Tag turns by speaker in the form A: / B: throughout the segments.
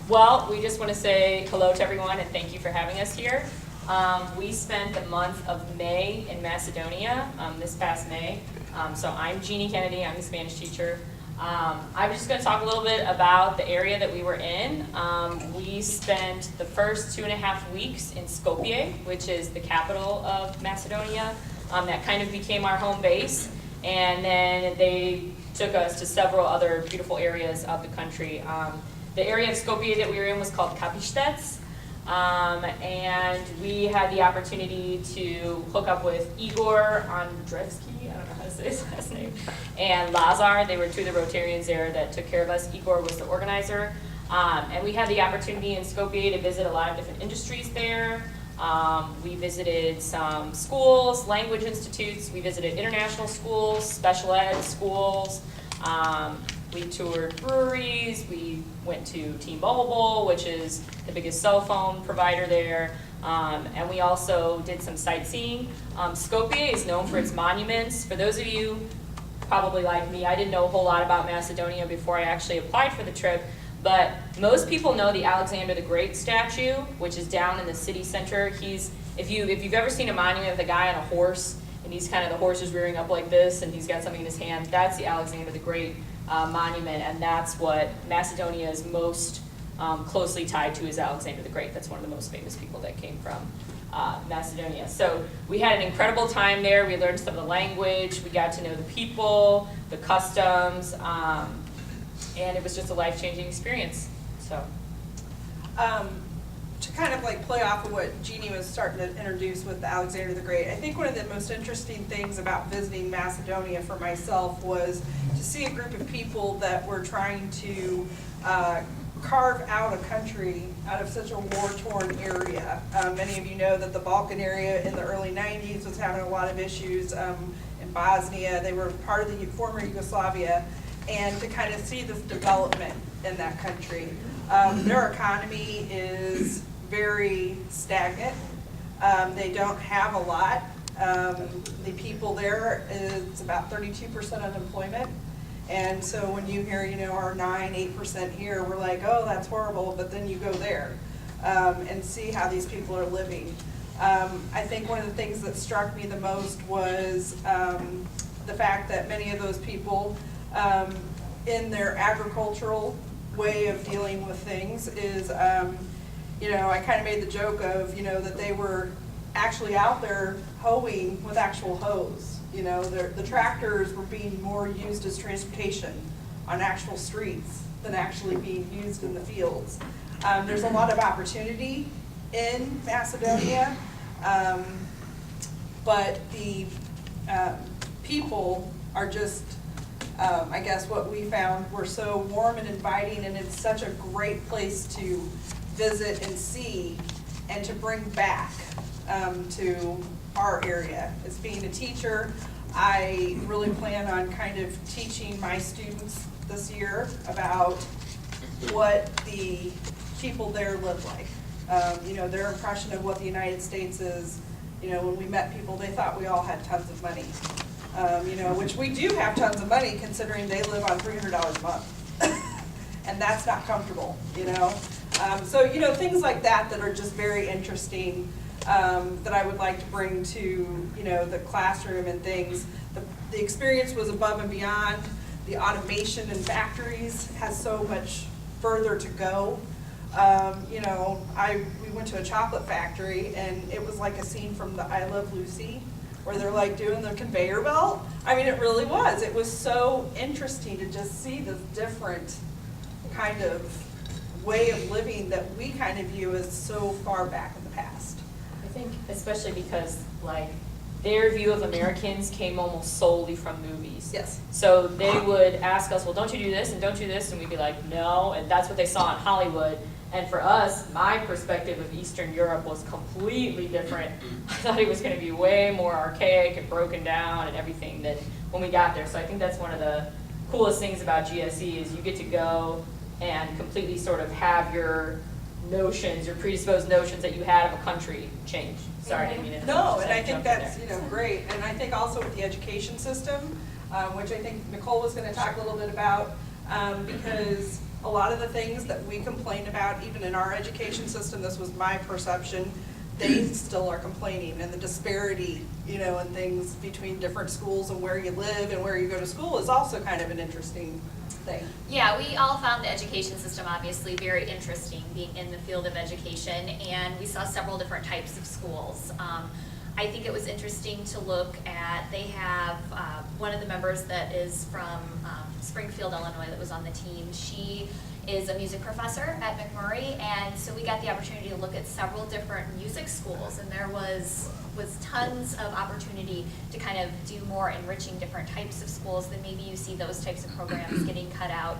A: Well, we just want to say hello to everyone and thank you for having us here. We spent the month of May in Macedonia, this past May. So I'm Jeannie Kennedy, I'm the Spanish teacher. I'm just going to talk a little bit about the area that we were in. We spent the first 2.5 weeks in Skopje, which is the capital of Macedonia. That kind of became our home base. And then they took us to several other beautiful areas of the country. The area of Skopje that we were in was called Kapistec, and we had the opportunity to hook up with Igor Andrevsky, I don't know how to say his last name, and Lazar. They were two of the Rotarians there that took care of us. Igor was the organizer, and we had the opportunity in Skopje to visit a lot of different industries there. We visited some schools, language institutes, we visited international schools, special ed schools. We toured breweries, we went to T-Mobile, which is the biggest cell phone provider there, and we also did some sightseeing. Skopje is known for its monuments. For those of you, probably like me, I didn't know a whole lot about Macedonia before I actually applied for the trip, but most people know the Alexander the Great statue, which is down in the city center. If you've ever seen a monument with a guy on a horse, and he's kind of, the horse is rearing up like this, and he's got something in his hand, that's the Alexander the Great monument, and that's what Macedonia is most closely tied to, is Alexander the Great. That's one of the most famous people that came from Macedonia. So we had an incredible time there. We learned some of the language, we got to know the people, the customs, and it was just a life-changing experience. So.
B: To kind of like play off of what Jeannie was starting to introduce with the Alexander the Great, I think one of the most interesting things about visiting Macedonia for myself was to see a group of people that were trying to carve out a country out of such a war-torn area. Many of you know that the Balkan area in the early 90s was having a lot of issues. In Bosnia, they were part of the former Yugoslavia, and to kind of see this development in that country. Their economy is very stagnant. They don't have a lot. The people there is about 32% unemployment. And so when you hear, our 9-8% here, we're like, oh, that's horrible. But then you go there and see how these people are living. I think one of the things that struck me the most was the fact that many of those people in their agricultural way of dealing with things is, I kind of made the joke of, that they were actually out there hoeing with actual hoes. The tractors were being more used as transportation on actual streets than actually being used in the fields. There's a lot of opportunity in Macedonia, but the people are just, I guess what we found, were so warm and inviting, and it's such a great place to visit and see and to bring back to our area. As being a teacher, I really plan on kind of teaching my students this year about what the people there live like. Their impression of what the United States is. When we met people, they thought we all had tons of money. Which we do have tons of money considering they live on $300 a month. And that's not comfortable, So, things like that are just very interesting, that I would like to bring to, the classroom and things. The experience was above and beyond. The automation in factories has so much further to go. We went to a chocolate factory, and it was like a scene from the I Love Lucy, where they're like doing the conveyor belt. I mean, it really was. It was so interesting to just see this different kind of way of living that we kind of view as so far back in the past.
A: I think especially because their view of Americans came almost solely from movies.
B: Yes.
A: So they would ask us, well, don't you do this and don't you do this? And we'd be like, no, and that's what they saw in Hollywood. And for us, my perspective of Eastern Europe was completely different. I thought it was going to be way more archaic and broken down and everything than when we got there. So I think that's one of the coolest things about GSE is you get to go and completely sort of have your notions, your predisposed notions that you had of a country change. Sorry, I didn't mean to.
B: No, and I think that's great. And I think also with the education system, which I think Nicole was going to talk a little bit about, because a lot of the things that we complain about, even in our education system, this was my perception, they still are complaining, and the disparity, and things between different schools and where you live and where you go to school is also kind of an interesting thing.
C: Yeah, we all found the education system obviously very interesting, being in the field of education, and we saw several different types of schools. I think it was interesting to look at, they have one of the members that is from Springfield, Illinois, that was on the team. She is a music professor at McMurray, and so we got the opportunity to look at several different music schools, and there was tons of opportunity to kind of do more enriching different types of schools than maybe you see those types of programs getting cut out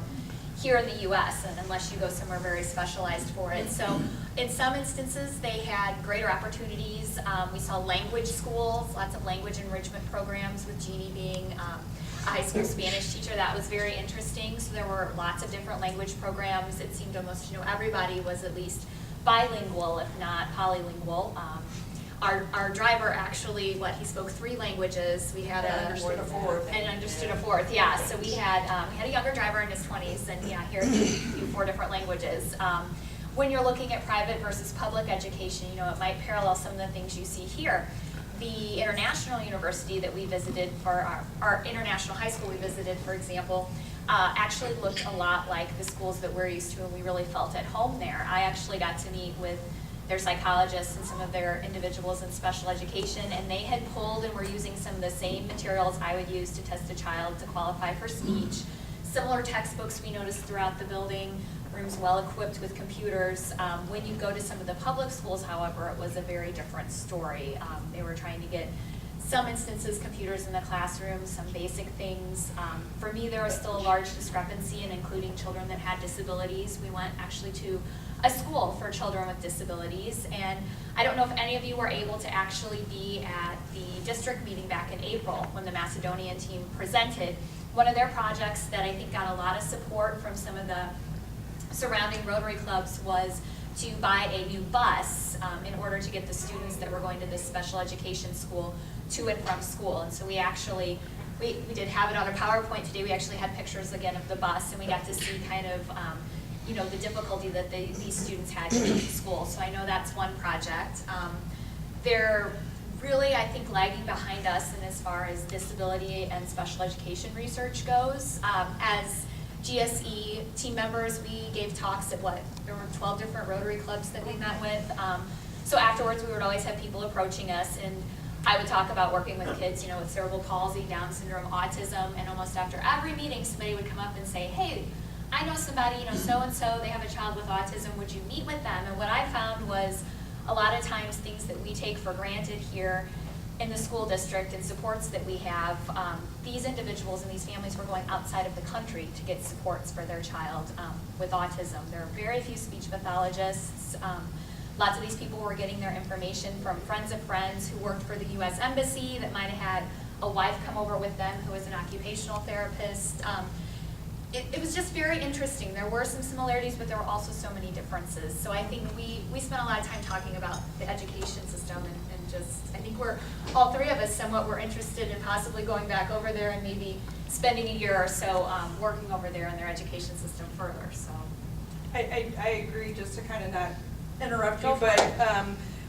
C: here in the US, and unless you go somewhere very specialized for it. So in some instances, they had greater opportunities. We saw language schools, lots of language enrichment programs, with Jeannie being a high school Spanish teacher. That was very interesting. So there were lots of different language programs. It seemed almost, everybody was at least bilingual, if not polylingual. Our driver actually, he spoke 3 languages. We had
B: Understood a fourth.
C: And understood a fourth, yeah. So we had a younger driver in his 20s, and here he knew 4 different languages. When you're looking at private versus public education, it might parallel some of the things you see here. The international university that we visited for our international high school we visited, for example, actually looked a lot like the schools that we're used to, and we really felt at home there. I actually got to meet with their psychologists and some of their individuals in special education, and they had pulled and were using some of the same materials I would use to test a child to qualify for speech. Similar textbooks we noticed throughout the building, rooms well equipped with computers. When you go to some of the public schools, however, it was a very different story. They were trying to get, some instances, computers in the classroom, some basic things. For me, there was still a large discrepancy in including children that had disabilities. We went actually to a school for children with disabilities, and I don't know if any of you were able to actually be at the district meeting back in April when the Macedonian team presented. One of their projects that I think got a lot of support from some of the surrounding Rotary clubs was to buy a new bus in order to get the students that were going to this special education school to and from school. And so we actually, we did have it on a PowerPoint today. We actually had pictures again of the bus, and we got to see kind of the difficulty that these students had to get to school. So I know that's one project. They're really, I think, lagging behind us in as far as disability and special education research goes. As GSE team members, we gave talks at there were 12 different Rotary clubs that we met with. So afterwards, we would always have people approaching us, and I would talk about working with kids, with cerebral palsy, Down syndrome, autism, and almost after every meeting, somebody would come up and say, hey, I know somebody, so-and-so, they have a child with autism, would you meet with them? And what I found was a lot of times things that we take for granted here in the school district and supports that we have, these individuals and these families were going outside of the country to get supports for their child with autism. There are very few speech pathologists. Lots of these people were getting their information from friends of friends who worked for the U.S. Embassy that might have had a wife come over with them who was an occupational therapist. It was just very interesting. There were some similarities, but there were also so many differences. So I think we spent a lot of time talking about the education system, and just, I think all 3 of us somewhat were interested in possibly going back over there and maybe spending a year or so working over there in their education system further. So
B: I agree, just to kind of not interrupt you, but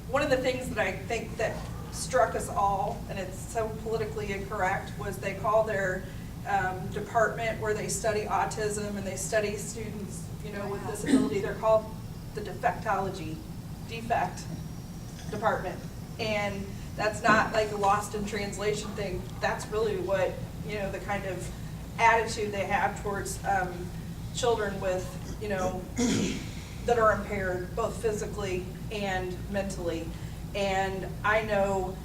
B: one of the things that I think that struck us all, and it's so politically incorrect, was they call their department where they study autism and they study students, with disability, they're called the defect department. And that's not like a lost in translation thing. That's really what, the kind of attitude they have towards children with, that are impaired, both physically and mentally. And I know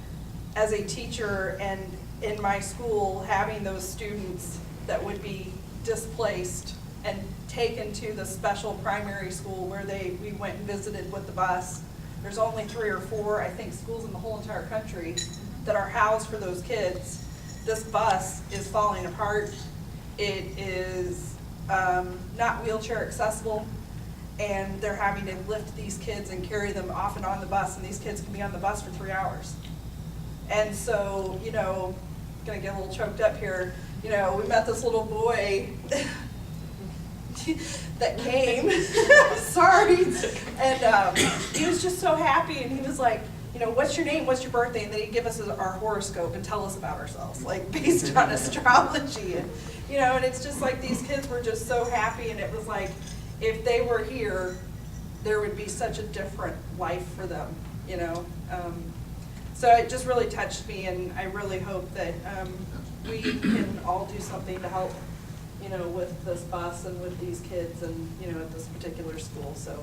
B: as a teacher and in my school, having those students that would be displaced and taken to the special primary school where we went and visited with the bus. There's only 3 or 4, I think, schools in the whole entire country that are housed for those kids. This bus is falling apart. It is not wheelchair accessible, and they're having to lift these kids and carry them off and on the bus, and these kids can be on the bus for 3 hours. And so, gonna get a little choked up here. We met this little boy, that came. Sorry. And he was just so happy, and he was like, you know, what's your name, what's your birthday? And then he'd give us our horoscope and tell us about ourselves, like based on astrology. And, you know, and it's just like these kids were just so happy, and it was like, if they were here, there would be such a different life for them, you know. So it just really touched me, and I really hope that we can all do something to help, you know, with this bus and with these kids and, you know, at this particular school. So